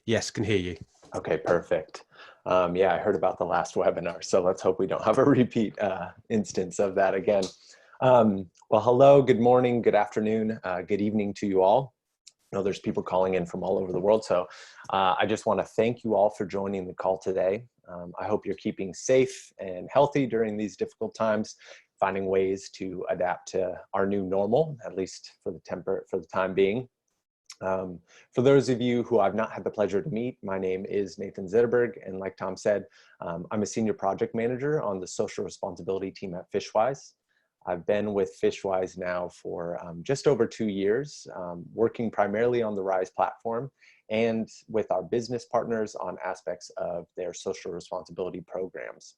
Yes, can hear you. Okay, perfect. Yeah, I heard about the last webinar, so let's hope we don't have a repeat instance of that again. Well, hello, good morning, good afternoon, good evening to you all. I know there's people calling in from all over the world, so I just want to thank you all for joining the call today. I hope you're keeping safe and healthy during these difficult times, finding ways to adapt to our new normal, at least for the time being. For those of you who I've not had the pleasure to meet, my name is Nathan Zetterberg, and like Tom said, I'm a senior project manager on the social responsibility team at Fishwise. I've been with Fishwise now for just over 2 years, working primarily on the RISE platform and with our business partners on aspects of their social responsibility programs.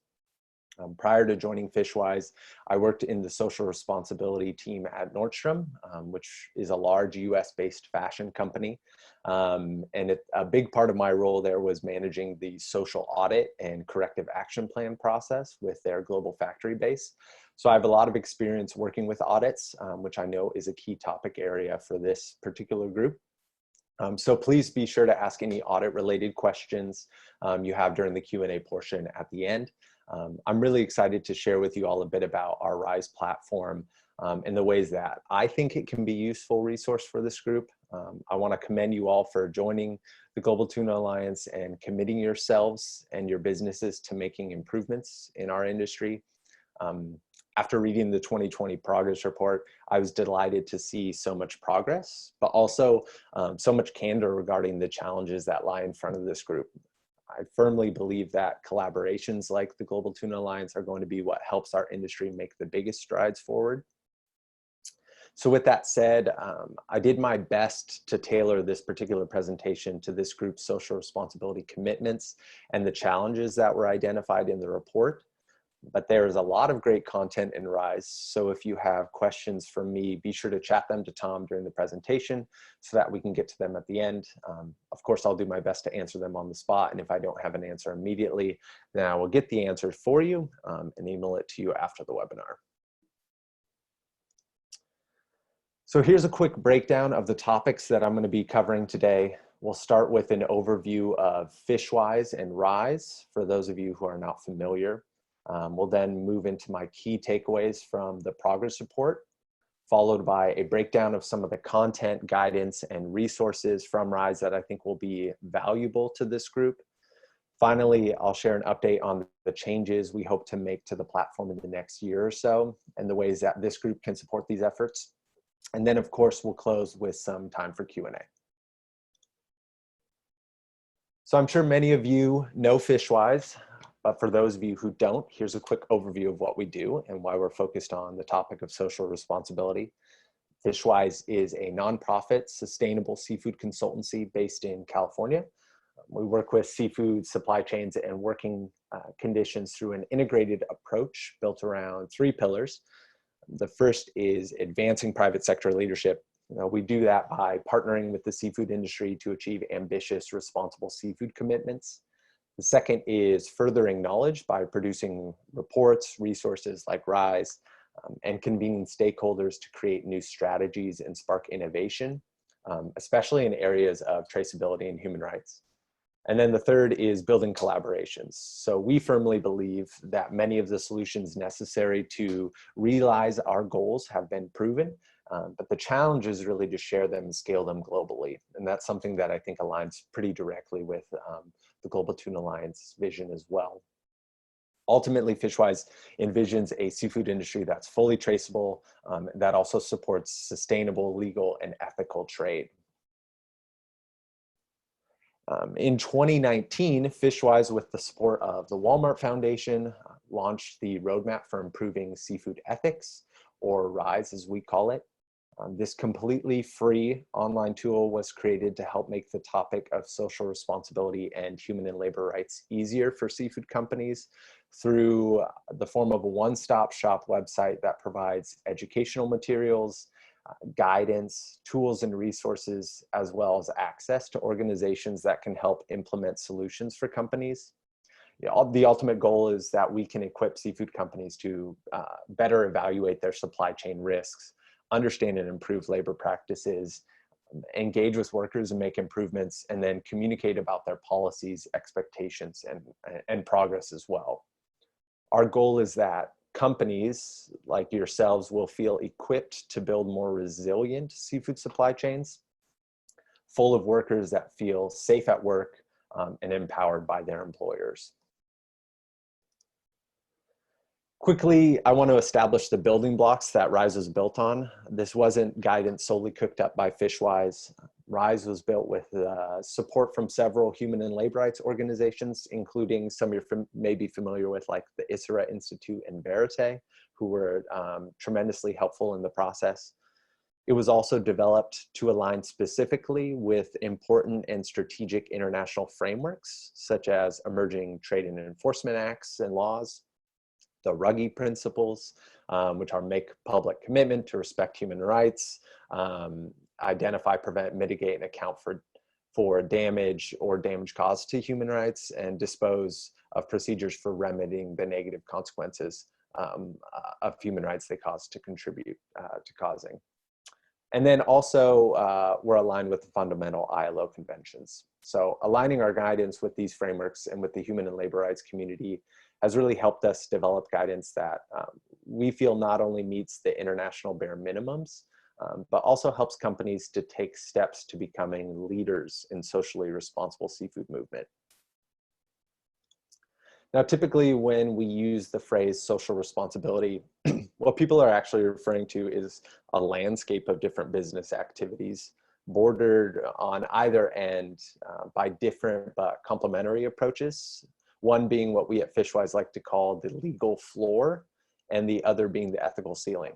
Prior to joining Fishwise, I worked in the social responsibility team at Nordstrom, which is a large US-based fashion company. A big part of my role there was managing the social audit and corrective action plan process with their global factory base. So I have a lot of experience working with audits, which I know is a key topic area for this particular group. So please be sure to ask any audit related questions you have during the Q&A portion at the end. I'm really excited to share with you all a bit about our RISE platform and the ways that I think it can be a useful resource for this group. I want to commend you all for joining the Global Tuna Alliance and committing yourselves and your businesses to making improvements in our industry. After reading the 2020 progress report, I was delighted to see so much progress, but also so much candor regarding the challenges that lie in front of this group. I firmly believe that collaborations like the Global Tuna Alliance are going to be what helps our industry make the biggest strides forward. So with that said, I did my best to tailor this particular presentation to this group's social responsibility commitments and the challenges that were identified in the report. But there is a lot of great content in RISE. So if you have questions for me, be sure to chat them to Tom during the presentation so that we can get to them at the end. Of course, I'll do my best to answer them on the spot. And if I don't have an answer immediately, then I will get the answer for you and email it to you after the webinar. So here's a quick breakdown of the topics that I'm going to be covering today. We'll start with an overview of Fishwise and RISE for those of you who are not familiar. We'll then move into my key takeaways from the progress report, followed by a breakdown of some of the content, guidance, and resources from RISE that I think will be valuable to this group. Finally, I'll share an update on the changes we hope to make to the platform in the next year or so and the ways that this group can support these efforts. And then, of course, we'll close with some time for Q&A. So I'm sure many of you know Fishwise. But for those of you who don't, here's a quick overview of what we do and why we're focused on the topic of social responsibility. Fishwise is a nonprofit sustainable seafood consultancy based in California. We work with seafood supply chains and working conditions through an integrated approach built around 3 pillars. The first is advancing private sector leadership. We do that by partnering with the seafood industry to achieve ambitious, responsible seafood commitments. The second is furthering knowledge by producing reports, resources like RISE, and convening stakeholders to create new strategies and spark innovation, especially in areas of traceability and human rights. And then the third is building collaborations. So we firmly believe that many of the solutions necessary to realize our goals have been proven, but the challenge is really to share them and scale them globally. And that's something that I think aligns pretty directly with the Global Tuna Alliance vision as well. Ultimately, Fishwise envisions a seafood industry that's fully traceable, that also supports sustainable, legal, and ethical trade. In 2019, Fishwise, with the support of the Walmart Foundation, launched the Roadmap for Improving Seafood Ethics, or RISE as we call it. This completely free online tool was created to help make the topic of social responsibility and human and labor rights easier for seafood companies through the form of a one-stop shop website that provides educational materials, guidance, tools and resources, as well as access to organizations that can help implement solutions for companies. The ultimate goal is that we can equip seafood companies to better evaluate their supply chain risks, understand and improve labor practices, engage with workers and make improvements, and then communicate about their policies, expectations, and progress as well. Our goal is that companies like yourselves will feel equipped to build more resilient seafood supply chains, full of workers that feel safe at work and empowered by their employers. Quickly, I want to establish the building blocks that RISE was built on. This wasn't guidance solely cooked up by Fishwise. RISE was built with support from several human and labor rights organizations, including some you're maybe familiar with, like the Isra Institute and Verite, who were tremendously helpful in the process. It was also developed to align specifically with important and strategic international frameworks, such as emerging trade and enforcement acts and laws, the Ruggie principles, which are make public commitment to respect human rights, identify, prevent, mitigate, and account for damage or damage caused to human rights, and dispose of procedures for remedying the negative consequences of human rights they cause to contribute to causing. And then also we're aligned with the fundamental ILO conventions. So aligning our guidance with these frameworks and with the human and labor rights community has really helped us develop guidance that we feel not only meets the international bare minimums, but also helps companies to take steps to becoming leaders in socially responsible seafood movement. Now, typically when we use the phrase social responsibility, what people are actually referring to is a landscape of different business activities bordered on either end by different but complementary approaches. One being what we at Fishwise like to call the legal floor, and the other being the ethical ceiling.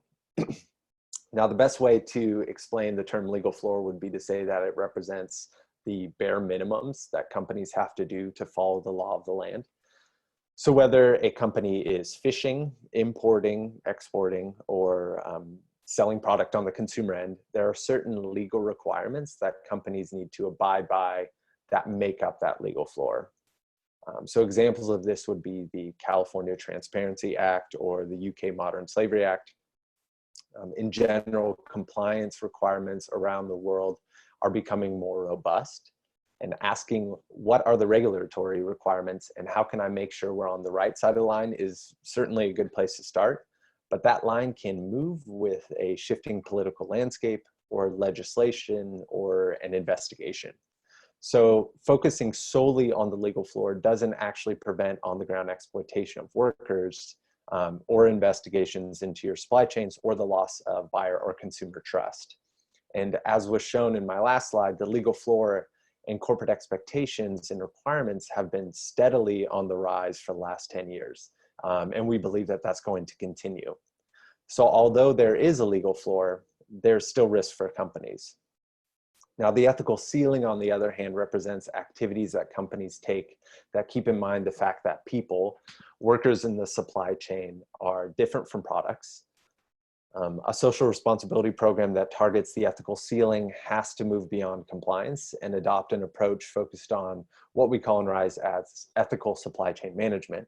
Now, the best way to explain the term legal floor would be to say that it represents the bare minimums that companies have to do to follow the law of the land. So whether a company is fishing, importing, exporting, or selling product on the consumer end, there are certain legal requirements that companies need to abide by that make up that legal floor. So examples of this would be the California Transparency Act or the UK Modern Slavery Act. In general, compliance requirements around the world are becoming more robust, and asking what are the regulatory requirements and how can I make sure we're on the right side of the line is certainly a good place to start. But that line can move with a shifting political landscape or legislation or an investigation. So focusing solely on the legal floor doesn't actually prevent on-the-ground exploitation of workers or investigations into your supply chains or the loss of buyer or consumer trust. And as was shown in my last slide, the legal floor and corporate expectations and requirements have been steadily on the rise for the last 10 years. And we believe that that's going to continue. So although there is a legal floor, there's still risk for companies. Now, the ethical ceiling, on the other hand, represents activities that companies take that keep in mind the fact that people, workers in the supply chain, are different from products. A social responsibility program that targets the ethical ceiling has to move beyond compliance and adopt an approach focused on what we call in RISE as ethical supply chain management.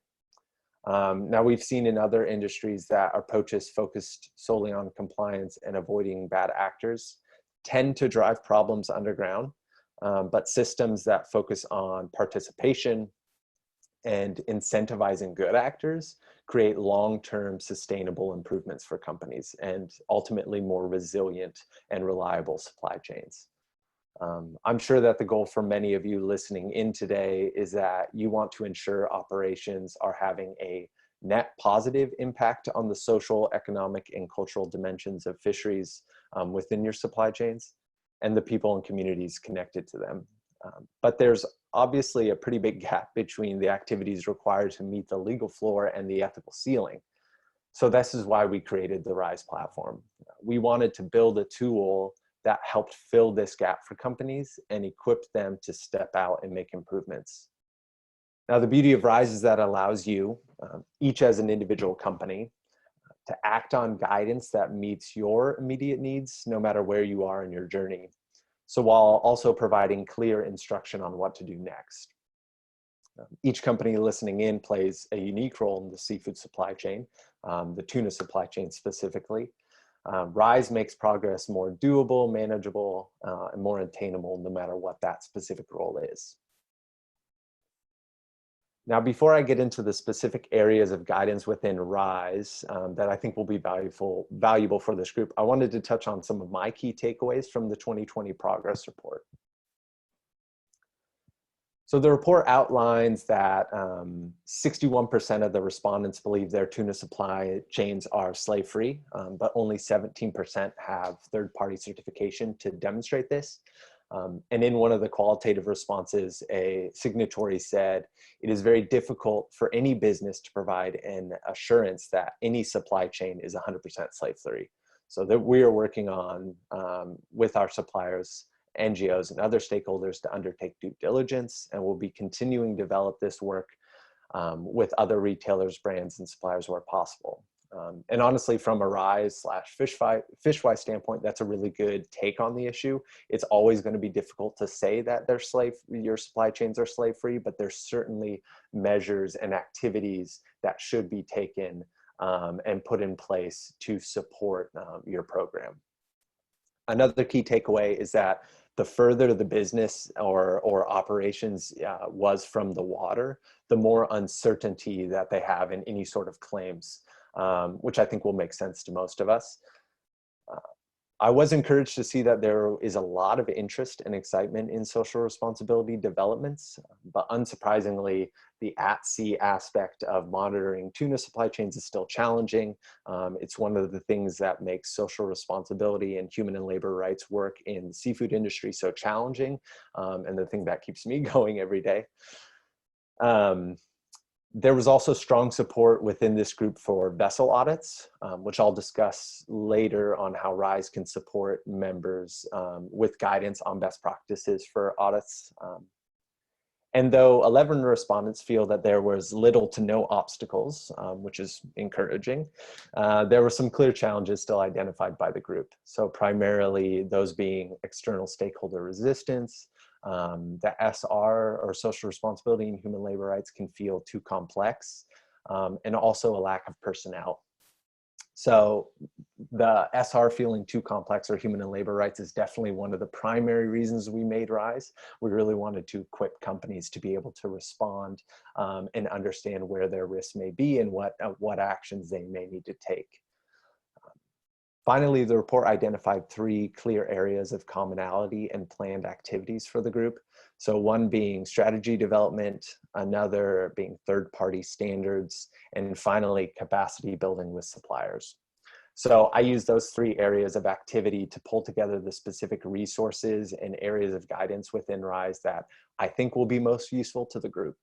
Now, we've seen in other industries that approaches focused solely on compliance and avoiding bad actors tend to drive problems underground, but systems that focus on participation and incentivizing good actors create long-term sustainable improvements for companies and ultimately more resilient and reliable supply chains. I'm sure that the goal for many of you listening in today is that you want to ensure operations are having a net positive impact on the social, economic, and cultural dimensions of fisheries within your supply chains and the people and communities connected to them. But there's obviously a pretty big gap between the activities required to meet the legal floor and the ethical ceiling. So this is why we created the RISE platform. We wanted to build a tool that helped fill this gap for companies and equip them to step out and make improvements. Now, the beauty of RISE is that it allows you, each as an individual company, to act on guidance that meets your immediate needs, no matter where you are in your journey. So while also providing clear instruction on what to do next. Each company listening in plays a unique role in the seafood supply chain, the tuna supply chain specifically. RISE makes progress more doable, manageable, and more attainable no matter what that specific role is. Now, before I get into the specific areas of guidance within RISE that I think will be valuable for this group, I wanted to touch on some of my key takeaways from the 2020 progress report. So the report outlines that 61% of the respondents believe their tuna supply chains are slave-free, but only 17% have third-party certification to demonstrate this. And in one of the qualitative responses, a signatory said, "It is very difficult for any business to provide an assurance that any supply chain is 100% slave-free." So that we are working on, with our suppliers, NGOs, and other stakeholders to undertake due diligence, and we'll be continuing to develop this work with other retailers, brands, and suppliers where possible. And honestly, from a RISE/Fishwise standpoint, that's a really good take on the issue. It's always going to be difficult to say that your supply chains are slave-free, but there's certainly measures and activities that should be taken and put in place to support your program. Another key takeaway is that the further the business or operations was from the water, the more uncertainty that they have in any sort of claims, which I think will make sense to most of us. I was encouraged to see that there is a lot of interest and excitement in social responsibility developments, but unsurprisingly, the at-sea aspect of monitoring tuna supply chains is still challenging. It's one of the things that makes social responsibility and human and labor rights work in the seafood industry so challenging, and the thing that keeps me going every day. There was also strong support within this group for vessel audits, which I'll discuss later on how RISE can support members with guidance on best practices for audits. And though 11 respondents feel that there was little to no obstacles, which is encouraging, there were some clear challenges still identified by the group. So primarily those being external stakeholder resistance, the SR, or social responsibility and human labor rights, can feel too complex, and also a lack of personnel. So the SR feeling too complex, or human and labor rights, is definitely one of the primary reasons we made RISE. We really wanted to equip companies to be able to respond and understand where their risks may be and what actions they may need to take. Finally, the report identified 3 clear areas of commonality and planned activities for the group. So one being strategy development, another being third-party standards, and finally, capacity building with suppliers. So I use those 3 areas of activity to pull together the specific resources and areas of guidance within RISE that I think will be most useful to the group.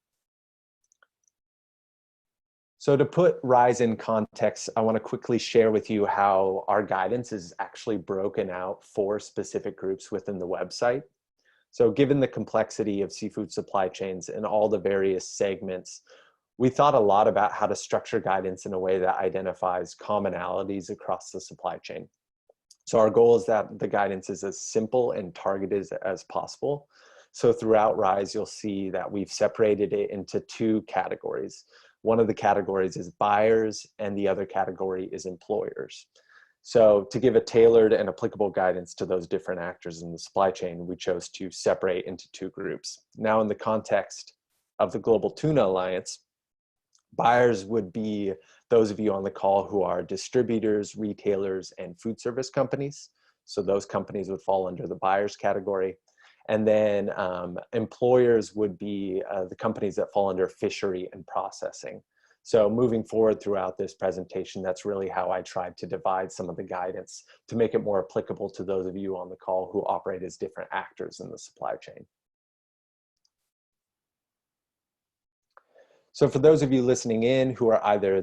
So to put RISE in context, I want to quickly share with you how our guidance is actually broken out for specific groups within the website. So given the complexity of seafood supply chains and all the various segments, we thought a lot about how to structure guidance in a way that identifies commonalities across the supply chain. So our goal is that the guidance is as simple and targeted as possible. So throughout RISE, you'll see that we've separated it into 2 categories. One of the categories is buyers, and the other category is employers. So to give a tailored and applicable guidance to those different actors in the supply chain, we chose to separate into 2 groups. Now, in the context of the Global Tuna Alliance, buyers would be those of you on the call who are distributors, retailers, and food service companies. So those companies would fall under the buyers category. And then employers would be the companies that fall under fishery and processing. So moving forward throughout this presentation, that's really how I tried to divide some of the guidance to make it more applicable to those of you on the call who operate as different actors in the supply chain. So for those of you listening in who are either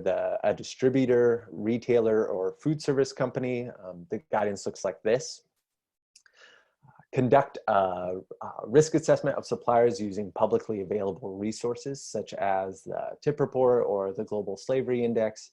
a distributor, retailer, or food service company, the guidance looks like this. Conduct a risk assessment of suppliers using publicly available resources such as the TIP report or the Global Slavery Index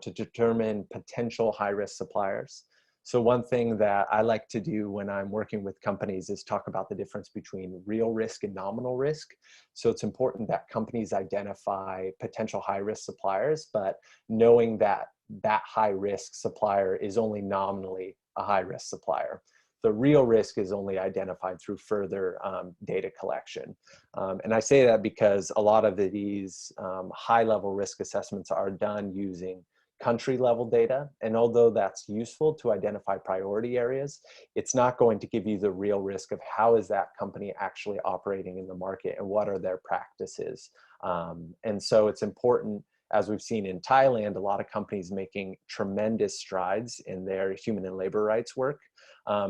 to determine potential high-risk suppliers. So one thing that I like to do when I'm working with companies is talk about the difference between real risk and nominal risk. So it's important that companies identify potential high-risk suppliers, but knowing that that high risk supplier is only nominally a high risk supplier. The real risk is only identified through further data collection. And I say that because a lot of these high level risk assessments are done using country level data. And although that's useful to identify priority areas, it's not going to give you the real risk of how is that company actually operating in the market and what are their practices. And so it's important, as we've seen in Thailand, a lot of companies making tremendous strides in their human and labor rights work.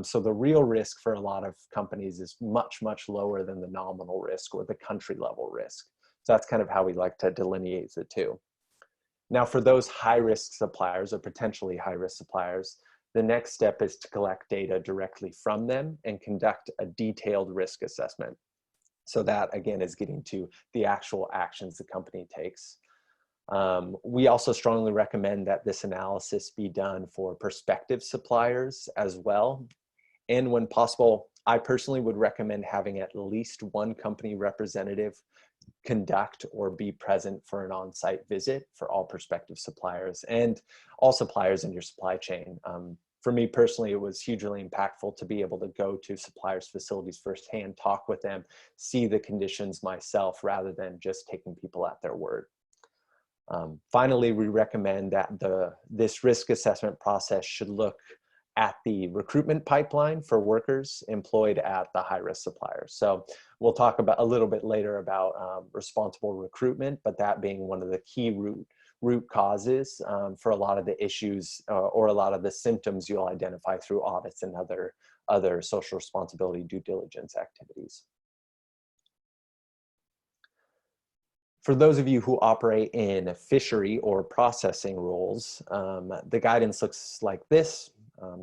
So the real risk for a lot of companies is much, much lower than the nominal risk or the country level risk. So that's kind of how we like to delineate the two. Now, for those high-risk suppliers or potentially high-risk suppliers, the next step is to collect data directly from them and conduct a detailed risk assessment. So that, again, is getting to the actual actions the company takes. We also strongly recommend that this analysis be done for prospective suppliers as well. And when possible, I personally would recommend having at least one company representative conduct or be present for an on-site visit for all prospective suppliers and all suppliers in your supply chain. For me personally, it was hugely impactful to be able to go to suppliers' facilities firsthand, talk with them, see the conditions myself rather than just taking people at their word. Finally, we recommend that this risk assessment process should look at the recruitment pipeline for workers employed at the high-risk suppliers. So we'll talk about a little bit later about responsible recruitment, but that being one of the key root causes for a lot of the issues or a lot of the symptoms you'll identify through audits and other social responsibility due diligence activities. For those of you who operate in fishery or processing roles, the guidance looks like this.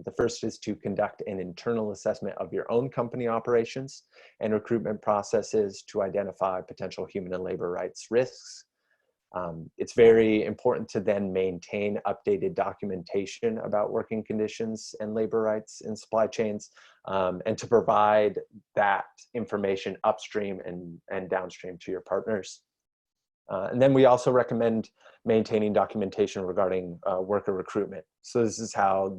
The first is to conduct an internal assessment of your own company operations and recruitment processes to identify potential human and labor rights risks. It's very important to then maintain updated documentation about working conditions and labor rights in supply chains, and to provide that information upstream and downstream to your partners. And then we also recommend maintaining documentation regarding worker recruitment. So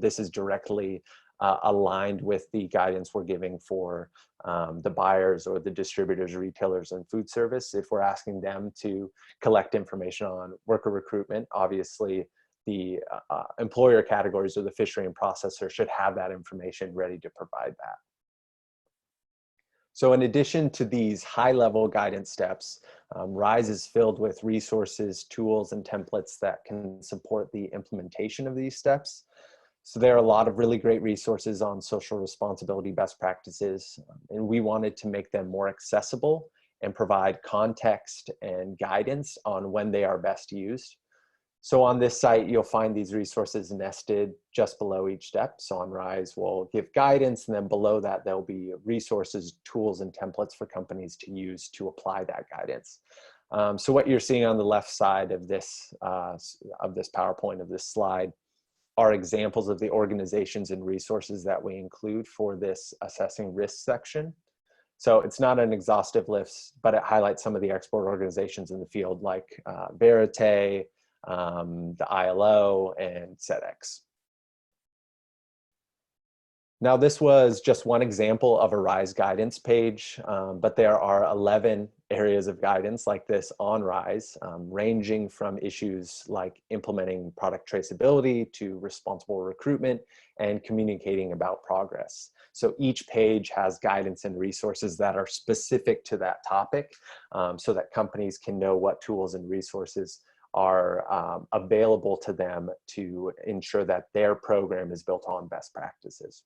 this is directly aligned with the guidance we're giving for the buyers or the distributors, retailers, and food service. If we're asking them to collect information on worker recruitment, obviously the employer categories or the fishery and processor should have that information ready to provide that. So in addition to these high-level guidance steps, RISE is filled with resources, tools, and templates that can support the implementation of these steps. So there are a lot of really great resources on social responsibility best practices, and we wanted to make them more accessible and provide context and guidance on when they are best used. So on this site, you'll find these resources nested just below each step. So on RISE, we'll give guidance, and then below that, there'll be resources, tools, and templates for companies to use to apply that guidance. So what you're seeing on the left side of this PowerPoint, of this slide, are examples of the organizations and resources that we include for this assessing risk section. So it's not an exhaustive list, but it highlights some of the export organizations in the field like Verite, the ILO, and SEDEX. Now, this was just one example of a RISE guidance page, but there are 11 areas of guidance like this on RISE, ranging from issues like implementing product traceability to responsible recruitment and communicating about progress. So each page has guidance and resources that are specific to that topic, so that companies can know what tools and resources are available to them to ensure that their program is built on best practices.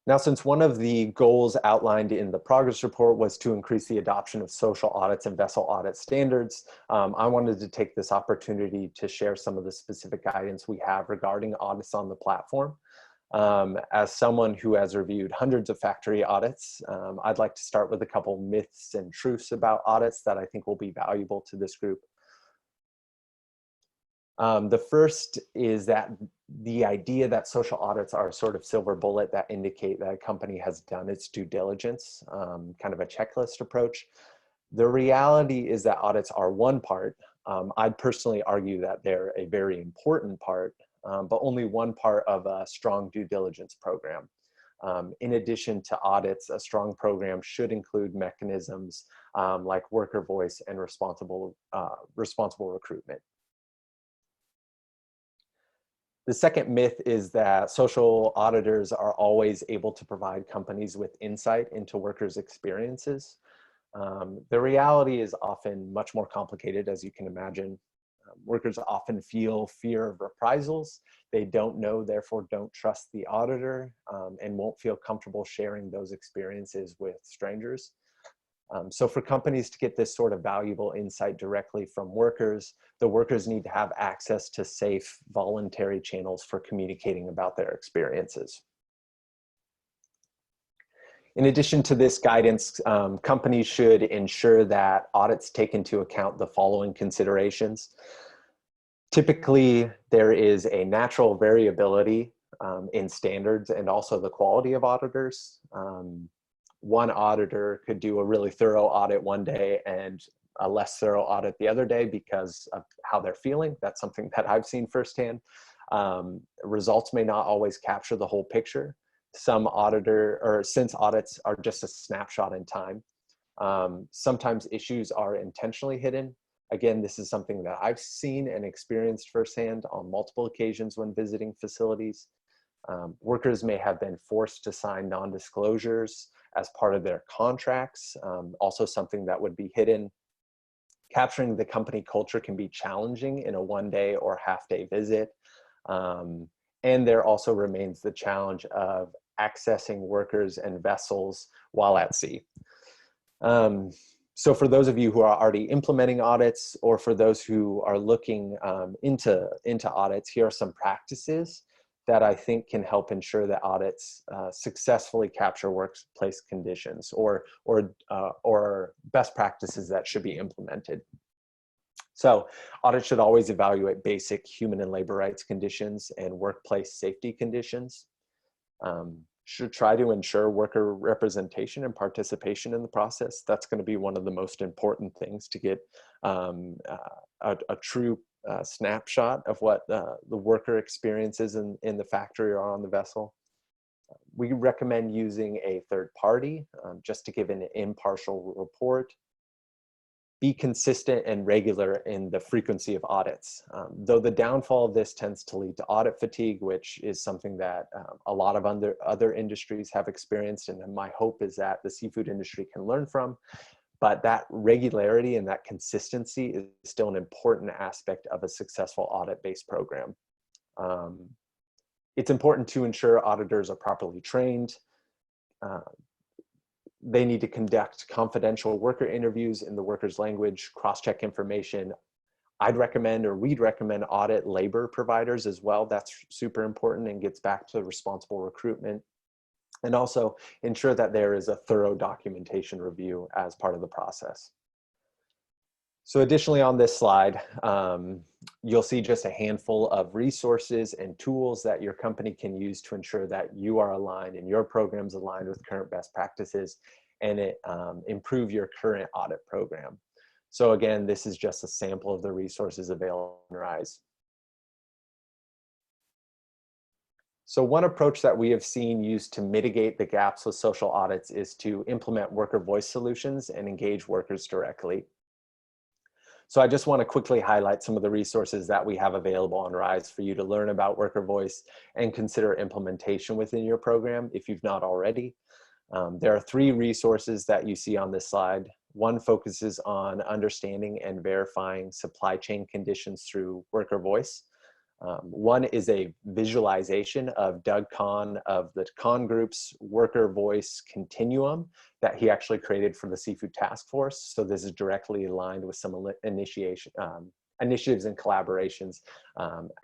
Now, since one of the goals outlined in the progress report was to increase the adoption of social audits and vessel audit standards, I wanted to take this opportunity to share some of the specific guidance we have regarding audits on the platform. As someone who has reviewed hundreds of factory audits, I'd like to start with a couple myths and truths about audits that I think will be valuable to this group. The first is that the idea that social audits are a sort of silver bullet that indicate that a company has done its due diligence, kind of a checklist approach. The reality is that audits are one part I'd personally argue that they're a very important part, but only one part of a strong due diligence program. In addition to audits, a strong program should include mechanisms like worker voice and responsible recruitment. The second myth is that social auditors are always able to provide companies with insight into workers' experiences. The reality is often much more complicated, as you can imagine. Workers often feel fear of reprisals. They don't know, therefore don't trust the auditor, and won't feel comfortable sharing those experiences with strangers. So for companies to get this sort of valuable insight directly from workers, the workers need to have access to safe, voluntary channels for communicating about their experiences. In addition to this guidance, companies should ensure that audits take into account the following considerations. Typically, there is a natural variability in standards and also the quality of auditors. One auditor could do a really thorough audit one day and a less thorough audit the other day because of how they're feeling. That's something that I've seen firsthand. Results may not always capture the whole picture. Since audits are just a snapshot in time, sometimes issues are intentionally hidden. Again, this is something that I've seen and experienced firsthand on multiple occasions when visiting facilities. Workers may have been forced to sign non-disclosures as part of their contracts, also something that would be hidden. Capturing the company culture can be challenging in a one-day or half-day visit. And there also remains the challenge of accessing workers and vessels while at sea. So for those of you who are already implementing audits, or for those who are looking into audits, here are some practices that I think can help ensure that audits successfully capture workplace conditions, or best practices that should be implemented. So audits should always evaluate basic human and labor rights conditions and workplace safety conditions. Should try to ensure worker representation and participation in the process. That's going to be one of the most important things to get a true snapshot of what the worker experiences in the factory or on the vessel. We recommend using a third party just to give an impartial report. Be consistent and regular in the frequency of audits. Though the downfall of this tends to lead to audit fatigue, which is something that a lot of other industries have experienced, and my hope is that the seafood industry can learn from. But that regularity and that consistency is still an important aspect of a successful audit-based program. It's important to ensure auditors are properly trained. They need to conduct confidential worker interviews in the worker's language, cross-check information. We'd recommend audit labor providers as well. That's super important and gets back to responsible recruitment. And also ensure that there is a thorough documentation review as part of the process. So additionally on this slide, you'll see just a handful of resources and tools that your company can use to ensure that you are aligned and your program's aligned with current best practices, and improve your current audit program. So again, this is just a sample of the resources available on RISE. So one approach that we have seen used to mitigate the gaps with social audits is to implement worker voice solutions and engage workers directly. So I just want to quickly highlight some of the resources that we have available on RISE for you to learn about worker voice and consider implementation within your program if you've not already. There are 3 resources that you see on this slide. One focuses on understanding and verifying supply chain conditions through worker voice. One is a visualization of Doug Kahn of the Kahn Group's worker voice continuum that he actually created for the Seafood Task Force. So this is directly aligned with some initiatives and collaborations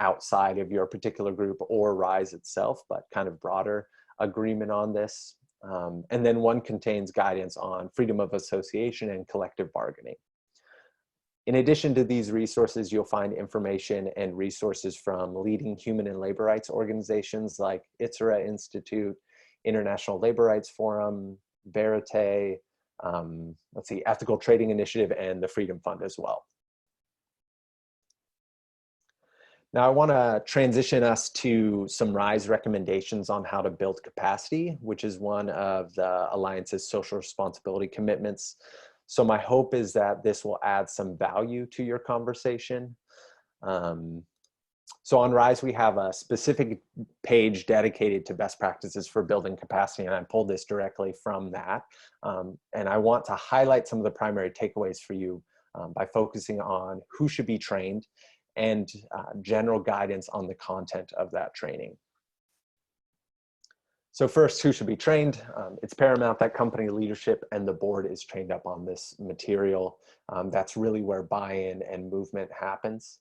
outside of your particular group or RISE itself, but kind of broader agreement on this. And then one contains guidance on freedom of association and collective bargaining. In addition to these resources, you'll find information and resources from leading human and labor rights organizations like ITSERA Institute, International Labor Rights Forum, Verite, Ethical Trading Initiative, and the Freedom Fund as well. Now I want to transition us to some RISE recommendations on how to build capacity, which is one of the Alliance's social responsibility commitments. So my hope is that this will add some value to your conversation. So on RISE, we have a specific page dedicated to best practices for building capacity, and I pulled this directly from that. And I want to highlight some of the primary takeaways for you by focusing on who should be trained and general guidance on the content of that training. So first, who should be trained? It's paramount that company leadership and the board is trained up on this material. That's really where buy-in and movement happens.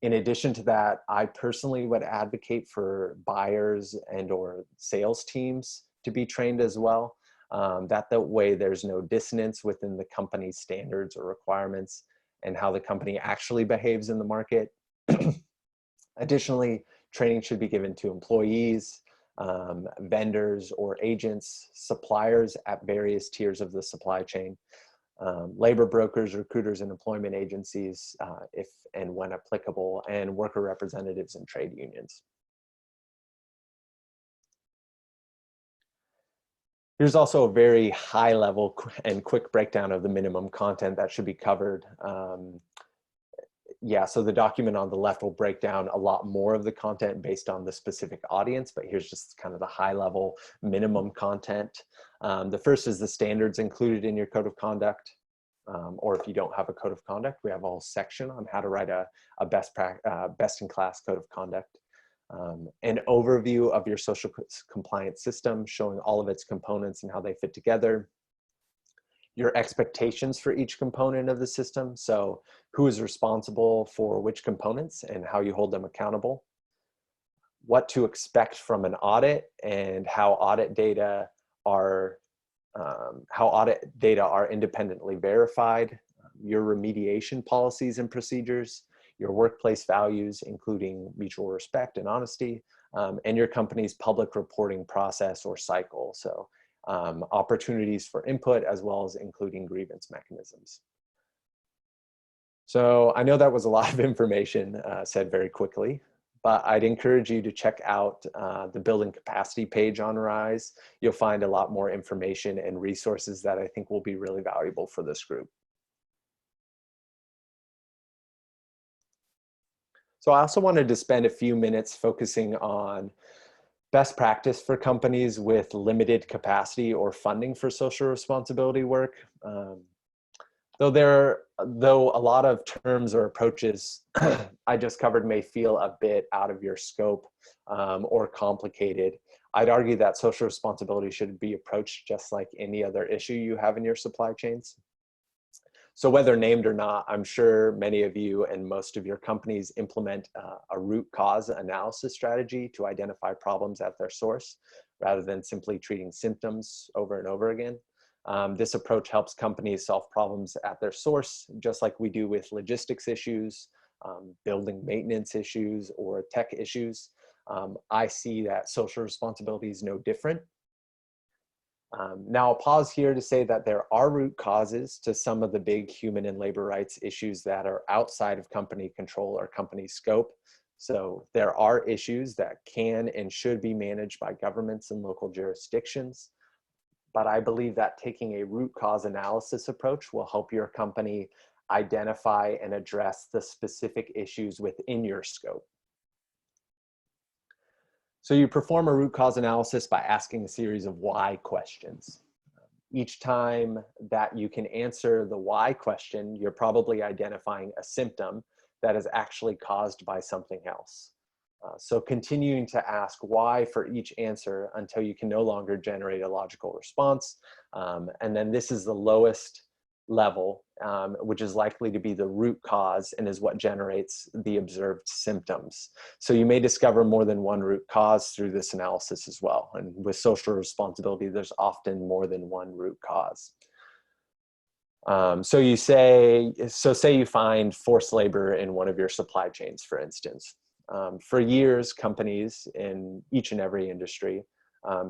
In addition to that, I personally would advocate for buyers and or sales teams to be trained as well. That way there's no dissonance within the company's standards or requirements and how the company actually behaves in the market. Additionally, training should be given to employees, vendors or agents, suppliers at various tiers of the supply chain, labor brokers, recruiters, and employment agencies, if and when applicable, and worker representatives and trade unions. Here's also a very high level and quick breakdown of the minimum content that should be covered. Yeah, so the document on the left will break down a lot more of the content based on the specific audience, but here's just kind of the high level minimum content. The first is the standards included in your code of conduct. Or if you don't have a code of conduct, we have a whole section on how to write a best-in-class code of conduct. An overview of your social compliance system, showing all of its components and how they fit together. Your expectations for each component of the system. So who is responsible for which components and how you hold them accountable. What to expect from an audit and how audit data are independently verified, your remediation policies and procedures, your workplace values, including mutual respect and honesty, and your company's public reporting process or cycle. So opportunities for input as well as including grievance mechanisms. So I know that was a lot of information said very quickly, but I'd encourage you to check out the building capacity page on RISE. You'll find a lot more information and resources that I think will be really valuable for this group. So I also wanted to spend a few minutes focusing on best practice for companies with limited capacity or funding for social responsibility work. Though a lot of terms or approaches I just covered may feel a bit out of your scope or complicated, I'd argue that social responsibility should be approached just like any other issue you have in your supply chains. So whether named or not, I'm sure many of you and most of your companies implement a root cause analysis strategy to identify problems at their source, rather than simply treating symptoms over and over again. This approach helps companies solve problems at their source, just like we do with logistics issues, building maintenance issues, or tech issues. I see that social responsibility is no different. Now I'll pause here to say that there are root causes to some of the big human and labor rights issues that are outside of company control or company scope. So there are issues that can and should be managed by governments and local jurisdictions. But I believe that taking a root cause analysis approach will help your company identify and address the specific issues within your scope. So you perform a root cause analysis by asking a series of why questions. Each time that you can answer the why question, you're probably identifying a symptom that is actually caused by something else. So continuing to ask why for each answer until you can no longer generate a logical response. And then this is the lowest level, which is likely to be the root cause and is what generates the observed symptoms. So you may discover more than one root cause through this analysis as well. And with social responsibility, there's often more than one root cause. So say you find forced labor in one of your supply chains, for instance. For years, companies in each and every industry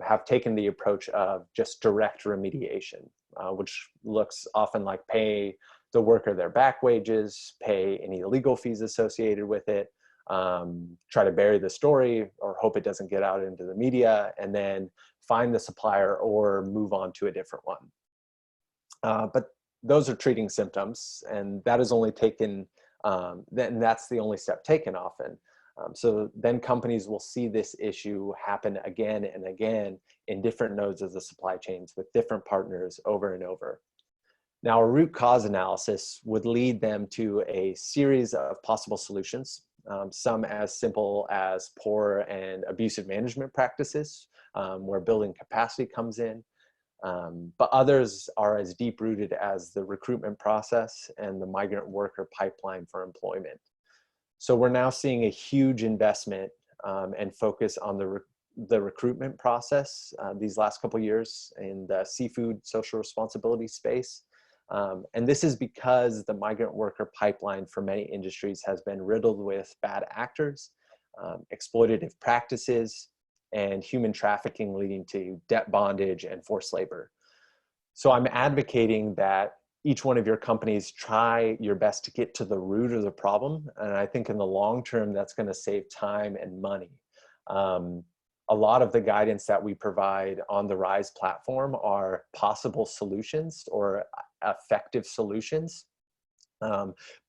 have taken the approach of just direct remediation, which looks often like pay the worker their back wages, pay any legal fees associated with it, try to bury the story or hope it doesn't get out into the media, and then find the supplier or move on to a different one. But those are treating symptoms, and that is only taken, then that's the only step taken often. So then companies will see this issue happen again and again in different nodes of the supply chains with different partners over and over. Now, a root cause analysis would lead them to a series of possible solutions, some as simple as poor and abusive management practices, where building capacity comes in. But others are as deep-rooted as the recruitment process and the migrant worker pipeline for employment. So we're now seeing a huge investment and focus on the recruitment process these last couple of years in the seafood social responsibility space. And this is because the migrant worker pipeline for many industries has been riddled with bad actors, exploitative practices, and human trafficking leading to debt bondage and forced labor. So I'm advocating that each one of your companies try your best to get to the root of the problem. And I think in the long term, that's going to save time and money. A lot of the guidance that we provide on the RISE platform are possible solutions or effective solutions.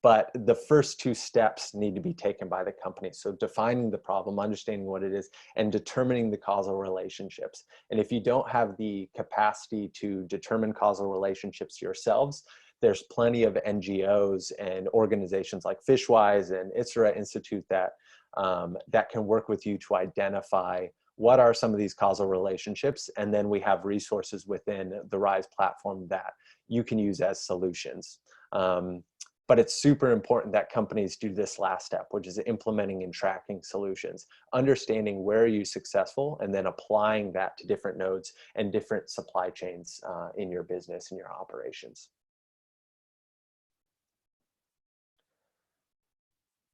But the first two steps need to be taken by the company. So defining the problem, understanding what it is, and determining the causal relationships. And if you don't have the capacity to determine causal relationships yourselves, there's plenty of NGOs and organizations like Fishwise and ISRA Institute that, that can work with you to identify what are some of these causal relationships. And then we have resources within the RISE platform that you can use as solutions. But it's super important that companies do this last step, which is implementing and tracking solutions, understanding where are you successful, and then applying that to different nodes and different supply chains in your business and your operations.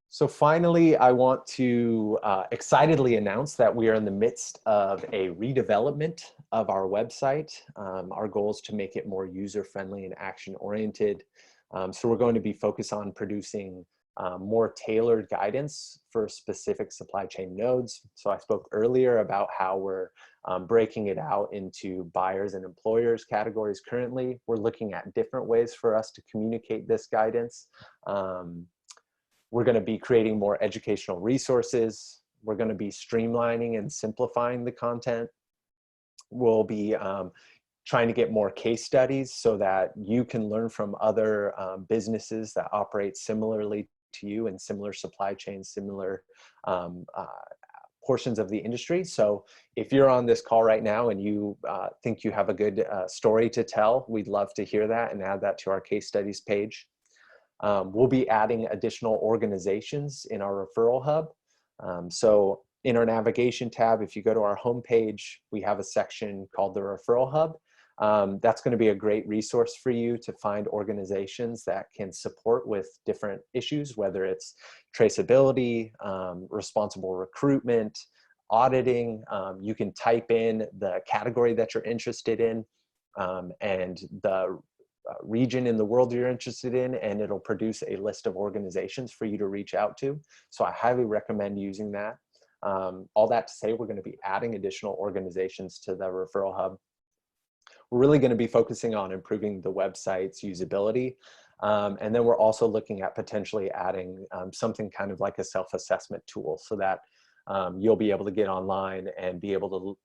So finally, I want to excitedly announce that we are in the midst of a redevelopment of our website. Our goal is to make it more user-friendly and action-oriented. So we're going to be focused on producing more tailored guidance for specific supply chain nodes. So I spoke earlier about how we're breaking it out into buyers and employers categories currently. We're looking at different ways for us to communicate this guidance. We're going to be creating more educational resources. We're going to be streamlining and simplifying the content. We'll be trying to get more case studies so that you can learn from other businesses that operate similarly to you in similar supply chains, similar portions of the industry. So if you're on this call right now and you think you have a good story to tell, we'd love to hear that and add that to our case studies page. We'll be adding additional organizations in our referral hub. So in our navigation tab, if you go to our homepage, we have a section called the Referral Hub. That's going to be a great resource for you to find organizations that can support with different issues, whether it's traceability, responsible recruitment, auditing. You can type in the category that you're interested in and the region in the world you're interested in, and it'll produce a list of organizations for you to reach out to. So I highly recommend using that. All that to say, we're going to be adding additional organizations to the Referral Hub. We're really going to be focusing on improving the website's usability. And then we're also looking at potentially adding something kind of like a self-assessment tool so that you'll be able to get online and be able to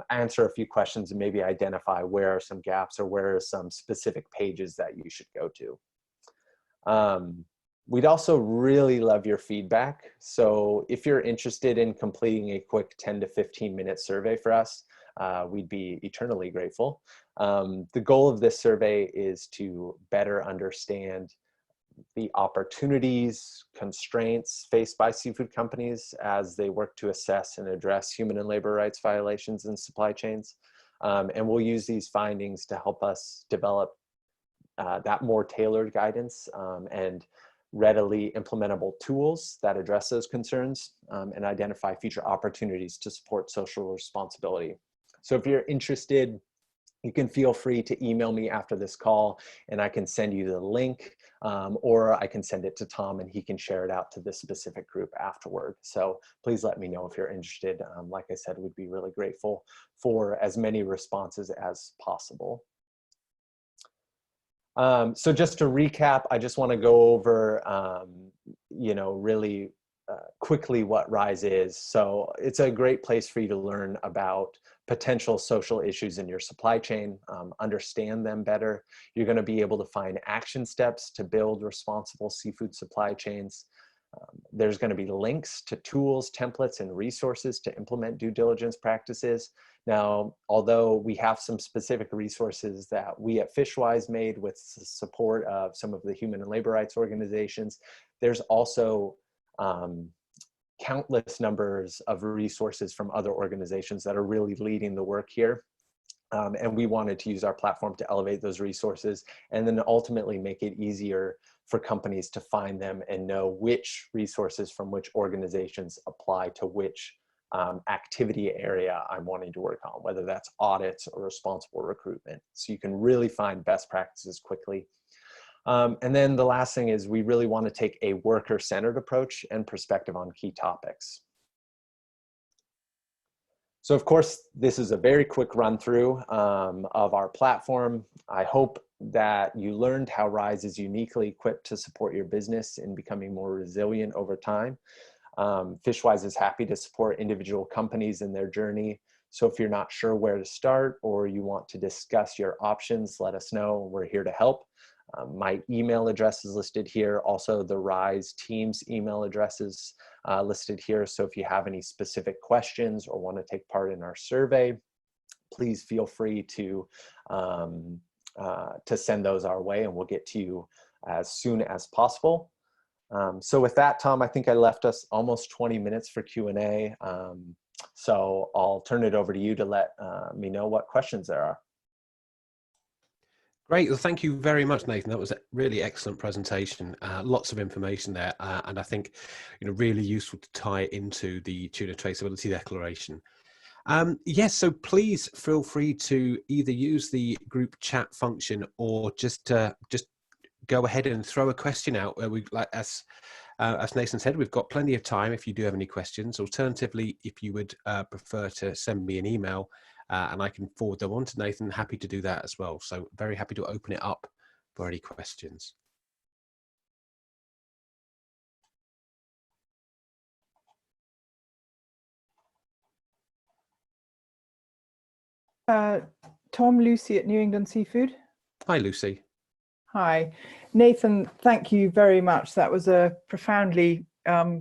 answer a few questions and maybe identify where are some gaps or where are some specific pages that you should go to. We'd also really love your feedback. So if you're interested in completing a quick 10 to 15 minute survey for us, we'd be eternally grateful. The goal of this survey is to better understand the opportunities, constraints faced by seafood companies as they work to assess and address human and labor rights violations in supply chains. And we'll use these findings to help us develop that more tailored guidance and readily implementable tools that address those concerns and identify future opportunities to support social responsibility. So if you're interested you can feel free to email me after this call and I can send you the link, or I can send it to Tom and he can share it out to this specific group afterward. So please let me know if you're interested. Like I said, we'd be really grateful for as many responses as possible. So just to recap, I just want to go over, really quickly what RISE is. So it's a great place for you to learn about potential social issues in your supply chain, understand them better. You're going to be able to find action steps to build responsible seafood supply chains. There's going to be links to tools, templates, and resources to implement due diligence practices. Now, although we have some specific resources that we at Fishwise made with support of some of the human and labor rights organizations, there's also countless numbers of resources from other organizations that are really leading the work here. And we wanted to use our platform to elevate those resources and then ultimately make it easier for companies to find them and know which resources from which organizations apply to which activity area I'm wanting to work on, whether that's audits or responsible recruitment. So you can really find best practices quickly. And then the last thing is we really want to take a worker-centered approach and perspective on key topics. So of course, this is a very quick run through of our platform. I hope that you learned how RISE is uniquely equipped to support your business in becoming more resilient over time. Fishwise is happy to support individual companies in their journey. So if you're not sure where to start or you want to discuss your options, let us know. We're here to help. My email address is listed here. Also, the RISE team's email address is listed here. So if you have any specific questions or want to take part in our survey, please feel free to send those our way and we'll get to you as soon as possible. So with that, Tom, I think I left us almost 20 minutes for Q&A. So I'll turn it over to you to let me know what questions there are. Great. Well, thank you very much, Nathan. That was a really excellent presentation. Lots of information there, and I think really useful to tie into the Tuna Traceability Declaration. Yes, so please feel free to either use the group chat function or just go ahead and throw a question out. As Nathan said, we've got plenty of time if you do have any questions. Alternatively, if you would prefer to send me an email, and I can forward them on to Nathan, happy to do that as well. So very happy to open it up for any questions. Tom, Lucy at New England Seafood. Hi, Lucy. Hi. Nathan, thank you very much. That was a profoundly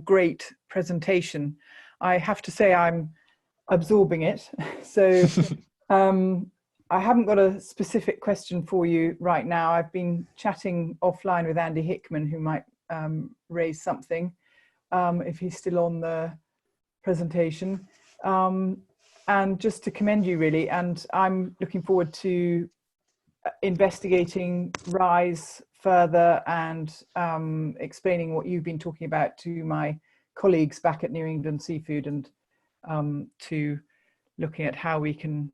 great presentation. I have to say I'm absorbing it. So I haven't got a specific question for you right now. I've been chatting offline with Andy Hickman, who might raise something if he's still on the presentation. And just to commend you really, and I'm looking forward to investigating RISE further and explaining what you've been talking about to my colleagues back at New England Seafood, and to looking at how we can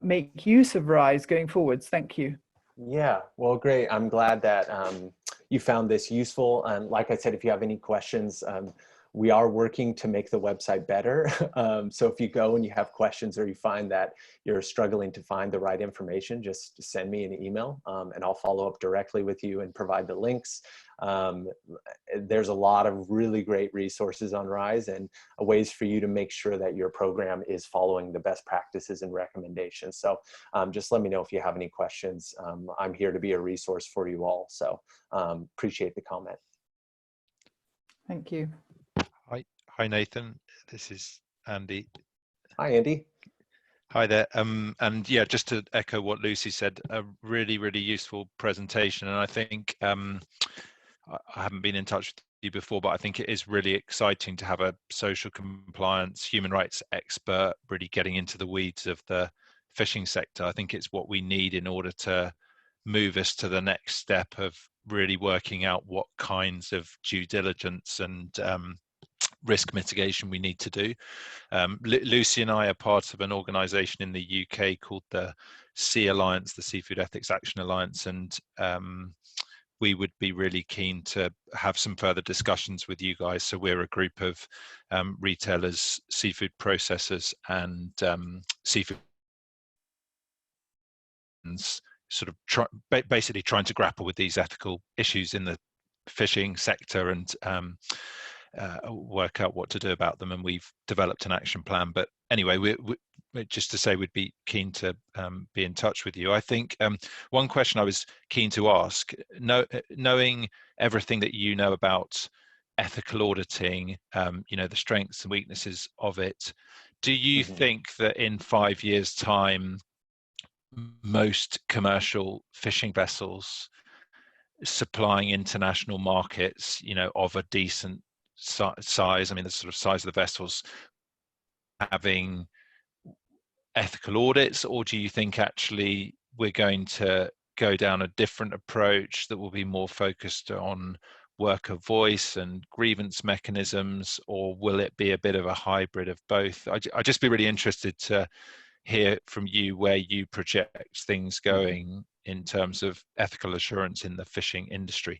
make use of RISE going forwards. Thank you. Yeah, well, great. I'm glad that you found this useful. And like I said, if you have any questions, we are working to make the website better. So if you go and you have questions or you find that you're struggling to find the right information, just send me an email and I'll follow up directly with you and provide the links. There's a lot of really great resources on RISE and ways for you to make sure that your program is following the best practices and recommendations. So just let me know if you have any questions. I'm here to be a resource for you all. So appreciate the comment. Thank you. Hi, Nathan. This is Andy. Hi, Andy. Hi there. And yeah, just to echo what Lucy said, a really, really useful presentation. And I think I haven't been in touch with you before, but I think it is really exciting to have a social compliance, human rights expert really getting into the weeds of the fishing sector. I think it's what we need in order to move us to the next step of really working out what kinds of due diligence and risk mitigation we need to do. Lucy and I are part of an organisation in the UK called the Sea Alliance, the Seafood Ethics Action Alliance, and we would be really keen to have some further discussions with you guys. So we're a group of retailers, seafood processors, and seafood sort of basically trying to grapple with these ethical issues in the fishing sector and work out what to do about them. And we've developed an action plan. But anyway, we just to say we'd be keen to be in touch with you. I think one question I was keen to ask, knowing everything that you know about ethical auditing, the strengths and weaknesses of it, do you think that in 5 years' time, most commercial fishing vessels supplying international markets, of a decent size, I mean, the sort of size of the vessels, having ethical audits, or do you think actually we're going to go down a different approach that will be more focused on worker voice and grievance mechanisms, or will it be a bit of a hybrid of both? I'd just be really interested to hear from you where you project things going in terms of ethical assurance in the fishing industry.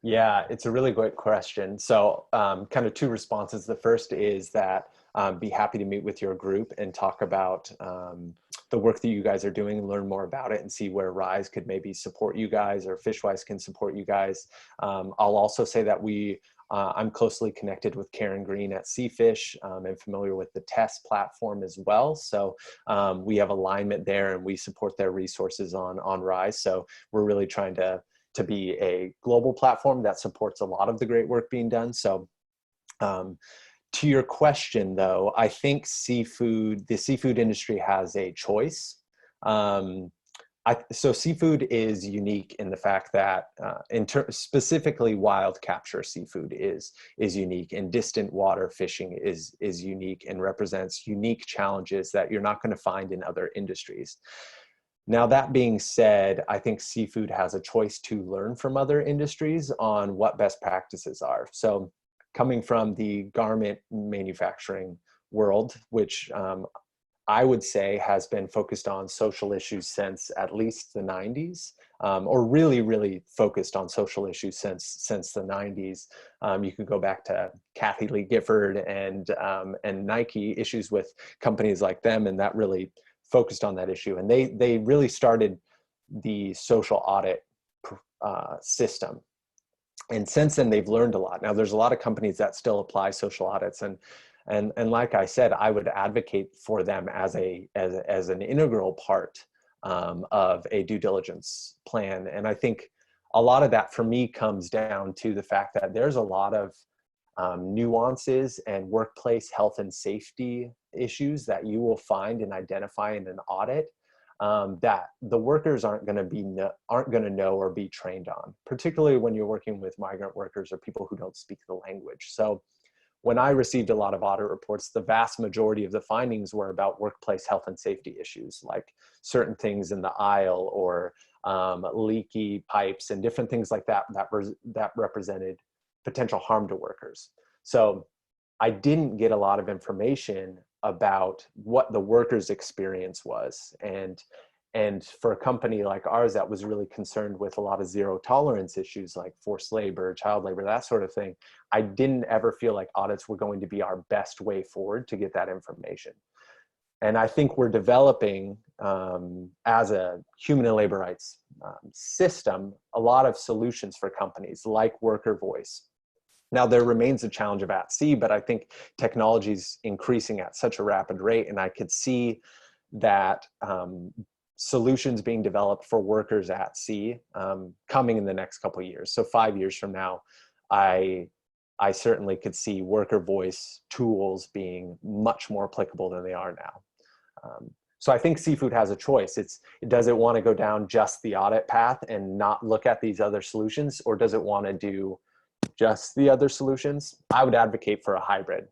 Yeah, it's a really great question. So kind of two responses. The first is that be happy to meet with your group and talk about the work that you guys are doing and learn more about it and see where RISE could maybe support you guys or Fishwise can support you guys. I'll also say that I'm closely connected with Karen Green at Seafish and familiar with the TESS platform as well. So we have alignment there and we support their resources on RISE. So we're really trying to be a global platform that supports a lot of the great work being done. So to your question though, I think the seafood industry has a choice. So seafood is unique in the fact that specifically wild capture seafood is unique, and distant water fishing is unique and represents unique challenges that you're not going to find in other industries. Now, that being said, I think seafood has a choice to learn from other industries on what best practices are. So coming from the garment manufacturing world, which I would say has been focused on social issues since at least the 90s, or really, really focused on social issues since the 90s. You could go back to Kathy Lee Gifford and Nike, issues with companies like them, and that really focused on that issue. And they really started the social audit system. And since then, they've learned a lot. Now, there's a lot of companies that still apply social audits. And like I said, I would advocate for them as an integral part of a due diligence plan. And I think a lot of that for me comes down to the fact that there's a lot of nuances and workplace health and safety issues that you will find and identify in an audit that the workers aren't going to know or be trained on, particularly when you're working with migrant workers or people who don't speak the language. So when I received a lot of audit reports, the vast majority of the findings were about workplace health and safety issues, like certain things in the aisle or leaky pipes and different things like that represented potential harm to workers. So I didn't get a lot of information about what the workers' experience was. And for a company like ours that was really concerned with a lot of zero tolerance issues like forced labor, child labor, that sort of thing, I didn't ever feel like audits were going to be our best way forward to get that information. And I think we're developing, as a human and labor rights system, a lot of solutions for companies like worker voice. Now, there remains a challenge of at sea, but I think technology is increasing at such a rapid rate, and I could see that solutions being developed for workers at sea coming in the next couple of years. So 5 years from now, I certainly could see worker voice tools being much more applicable than they are now. So I think seafood has a choice. Does it want to go down just the audit path and not look at these other solutions, or does it want to do just the other solutions? I would advocate for a hybrid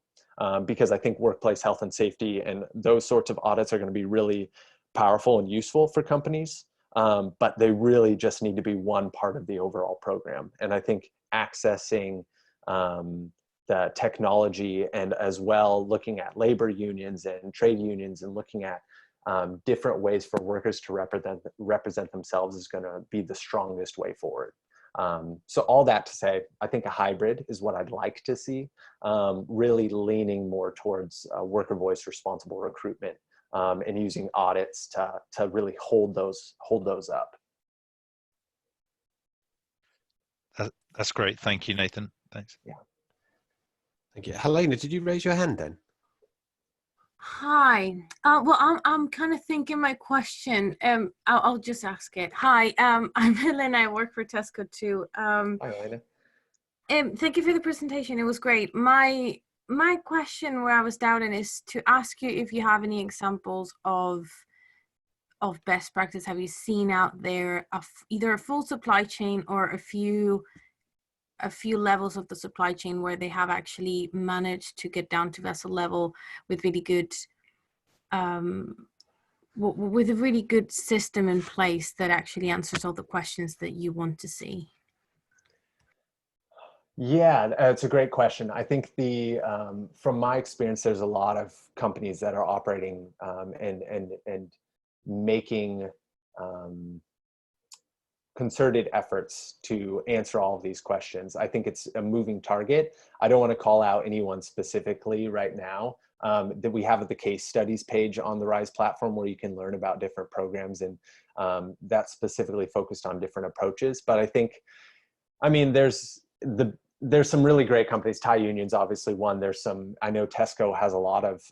because I think workplace health and safety and those sorts of audits are going to be really powerful and useful for companies, but they really just need to be one part of the overall program. And I think accessing the technology, and as well looking at labor unions and trade unions and looking at different ways for workers to represent themselves is going to be the strongest way forward. So all that to say, I think a hybrid is what I'd like to see, really leaning more towards worker voice responsible recruitment, and using audits to really hold those up. That's great. Thank you, Nathan. Thanks. Yeah. Thank you. Helena, did you raise your hand then? Hi. Well, I'm kind of thinking my question. I'll just ask it. Hi. I'm Helena. I work for Tesco too. Hi, Helena. Thank you for the presentation. It was great. My question where I was doubting is to ask you if you have any examples of best practice have you seen out there, either a full supply chain or a few levels of the supply chain where they have actually managed to get down to vessel level with really good with a really good system in place that actually answers all the questions that you want to see? Yeah, it's a great question. I think from my experience, there's a lot of companies that are operating and making concerted efforts to answer all of these questions. I think it's a moving target. I don't want to call out anyone specifically right now. That we have the case studies page on the RISE platform where you can learn about different programs, and that's specifically focused on different approaches. But I think, I mean, there's some really great companies. Thai Union's obviously one. There's some, I know Tesco has a lot of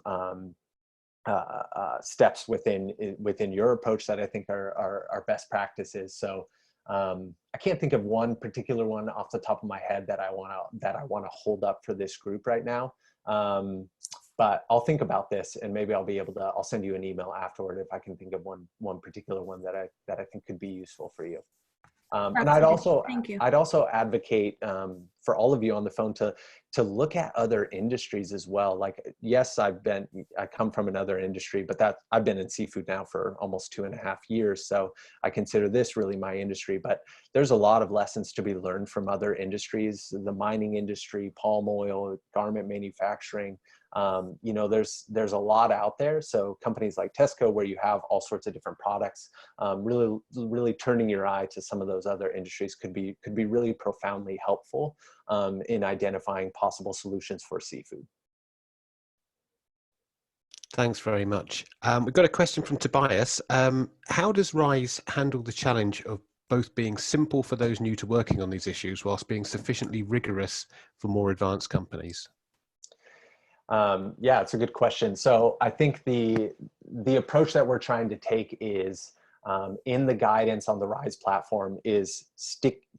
steps within your approach that I think are best practices. So I can't think of one particular one off the top of my head that I want to hold up for this group right now. But I'll think about this, and maybe I'll send you an email afterward if I can think of one particular one that I think could be useful for you. And I'd also advocate for all of you on the phone to look at other industries as well. Like, yes, I come from another industry, but I've been in seafood now for almost 2.5 years. So I consider this really my industry, but there's a lot of lessons to be learned from other industries, the mining industry, palm oil, garment manufacturing. You know, there's a lot out there. So companies like Tesco, where you have all sorts of different products, really turning your eye to some of those other industries could be really profoundly helpful in identifying possible solutions for seafood. Thanks very much. We've got a question from Tobias. How does RISE handle the challenge of both being simple for those new to working on these issues whilst being sufficiently rigorous for more advanced companies? Yeah, it's a good question. So I think the approach that we're trying to take is in the guidance on the RISE platform is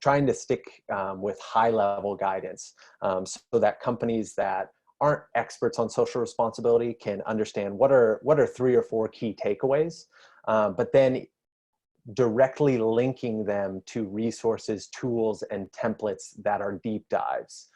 trying to stick with high level guidance so that companies that aren't experts on social responsibility can understand what are 3 or 4 key takeaways, but then directly linking them to resources, tools, and templates that are deep dives.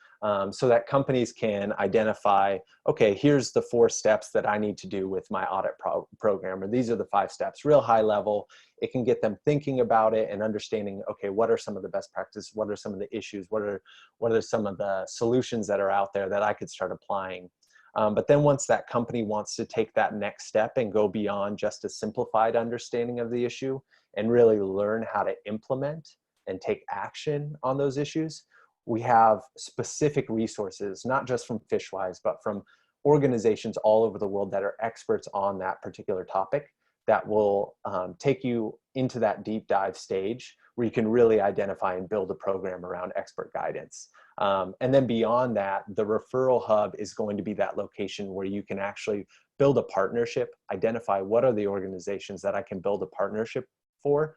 So that companies can identify, okay, here's the 4 steps that I need to do with my audit program, or these are the 5 steps, real high level. It can get them thinking about it and understanding, okay, what are some of the best practices? What are some of the issues? What are some of the solutions that are out there that I could start applying? But then once that company wants to take that next step and go beyond just a simplified understanding of the issue and really learn how to implement and take action on those issues, we have specific resources, not just from Fishwise, but from organizations all over the world that are experts on that particular topic that will take you into that deep dive stage where you can really identify and build a program around expert guidance. And then beyond that, the referral hub is going to be that location where you can actually build a partnership, identify what are the organizations that I can build a partnership for.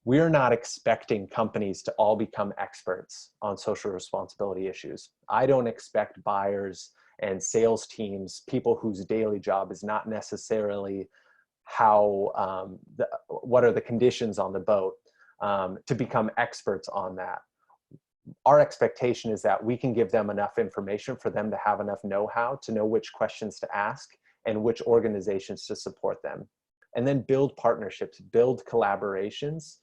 We're not expecting companies to all become experts on social responsibility issues. I don't expect buyers and sales teams, people whose daily job is not necessarily what are the conditions on the boat, to become experts on that. Our expectation is that we can give them enough information for them to have enough know-how to know which questions to ask and which organizations to support them. And then build partnerships, build collaborations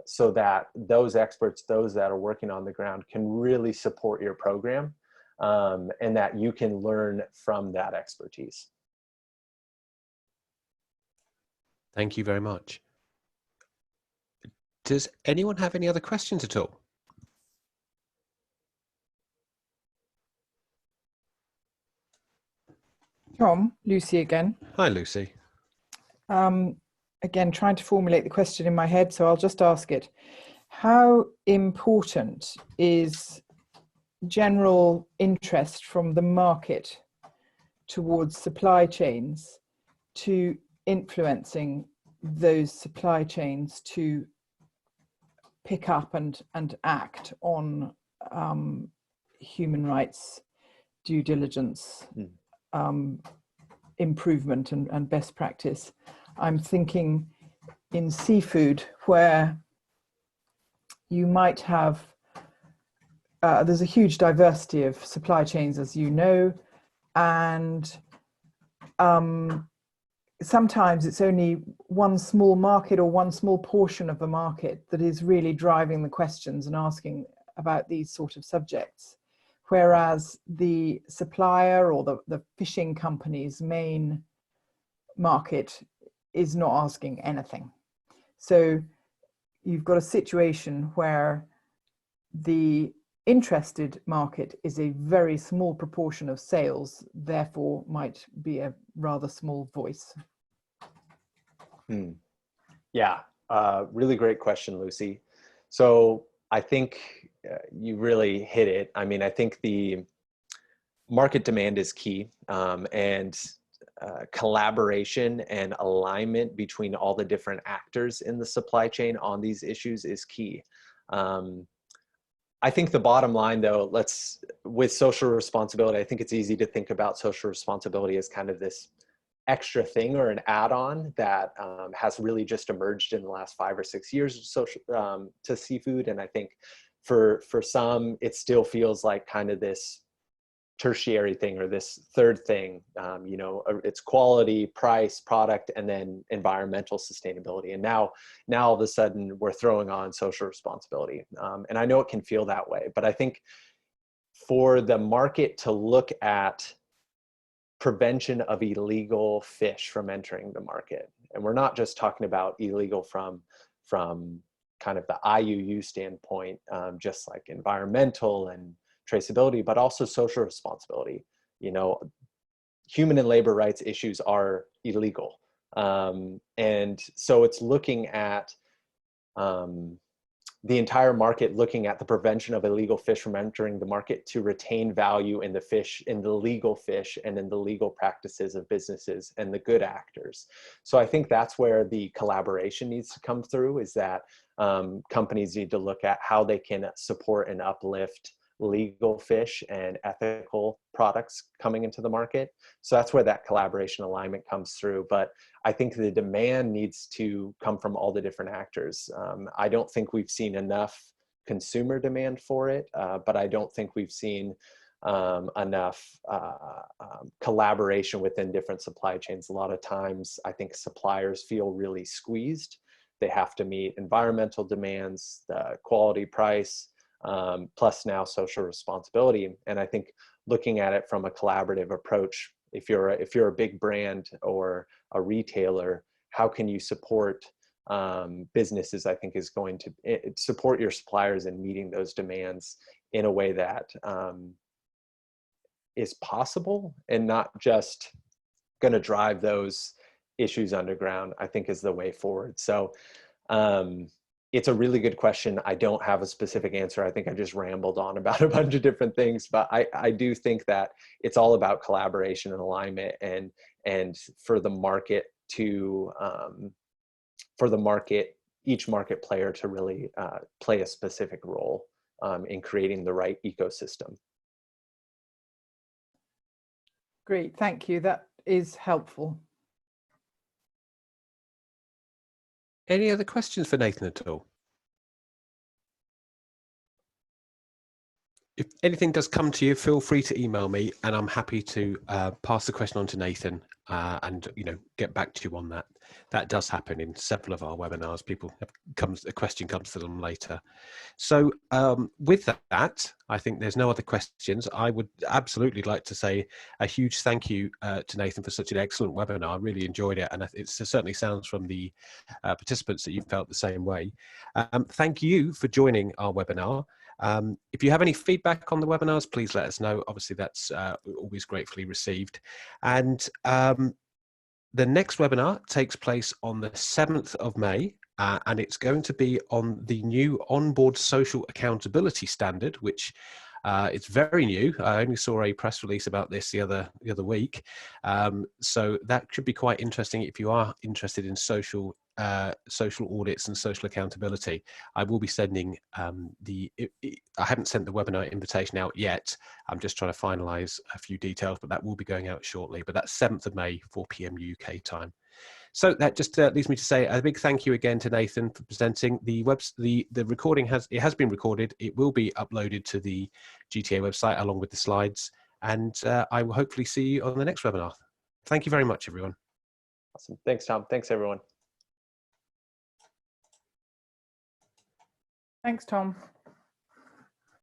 so that those experts, those that are working on the ground, can really support your program, and that you can learn from that expertise. Thank you very much. Does anyone have any other questions at all? Tom, Lucy again. Hi, Lucy. Again, trying to formulate the question in my head, so I'll just ask it. How important is general interest from the market towards supply chains to influencing those supply chains to pick up and act on human rights, due diligence, improvement and best practice? I'm thinking in seafood, where you might have, there's a huge diversity of supply chains, as you know, and sometimes it's only one small market or one small portion of the market that is really driving the questions and asking about these sort of subjects, whereas the supplier or the fishing company's main market is not asking anything. So you've got a situation where the interested market is a very small proportion of sales, therefore might be a rather small voice. Yeah, really great question, Lucy. So I think you really hit it. I mean, I think the market demand is key, and collaboration and alignment between all the different actors in the supply chain on these issues is key. I think the bottom line, though, with social responsibility, I think it's easy to think about social responsibility as kind of this extra thing or an add-on that has really just emerged in the last 5 or 6 years to seafood. And I think for some, it still feels like kind of this tertiary thing or this third thing. You know, it's quality, price, product, and then environmental sustainability. And now all of a sudden we're throwing on social responsibility. And I know it can feel that way, but I think for the market to look at prevention of illegal fish from entering the market, and we're not just talking about illegal from kind of the IUU standpoint, just like environmental and traceability, but also social responsibility. You know, human and labor rights issues are illegal. And so it's looking at the entire market, looking at the prevention of illegal fish from entering the market to retain value in the fish, in the legal fish, and in the legal practices of businesses and the good actors. So I think that's where the collaboration needs to come through, is that companies need to look at how they can support and uplift legal fish and ethical products coming into the market. So that's where that collaboration alignment comes through. But I think the demand needs to come from all the different actors. I don't think we've seen enough consumer demand for it, but I don't think we've seen enough collaboration within different supply chains. A lot of times I think suppliers feel really squeezed. They have to meet environmental demands, the quality, price, plus now social responsibility. And I think looking at it from a collaborative approach, if you're a big brand or a retailer, how can you support businesses? I think is going to support your suppliers in meeting those demands in a way that is possible and not just going to drive those issues underground, I think is the way forward. So it's a really good question. I don't have a specific answer. I think I just rambled on about a bunch of different things, but I do think that it's all about collaboration and alignment, and for the market to, each market player to really play a specific role in creating the right ecosystem. Great, thank you. That is helpful. Any other questions for Nathan at all? If anything does come to you, feel free to email me, and I'm happy to pass the question on to Nathan and get back to you on that. that does happen in several of our webinars. A question comes to them later. So with that, I think there's no other questions. I would absolutely like to say a huge thank you to Nathan for such an excellent webinar. I really enjoyed it, and it certainly sounds from the participants that you felt the same way. Thank you for joining our webinar. If you have any feedback on the webinars, please let us know. Obviously, that's always gratefully received. And the next webinar takes place on the 7th of May, and it's going to be on the new onboard social accountability standard, which it's very new. I only saw a press release about this the other week. So that should be quite interesting if you are interested in social audits and social accountability. I will be sending I haven't sent the webinar invitation out yet. I'm just trying to finalize a few details, but that will be going out shortly. But that's 7th of May, 4 p.m. UK time. So that just leads me to say a big thank you again to Nathan for presenting. The recording has been recorded. It will be uploaded to the GTA website along with the slides, and I will hopefully see you on the next webinar. Thank you very much, everyone. Awesome. Thanks, Tom. Thanks, everyone. Thanks, Tom.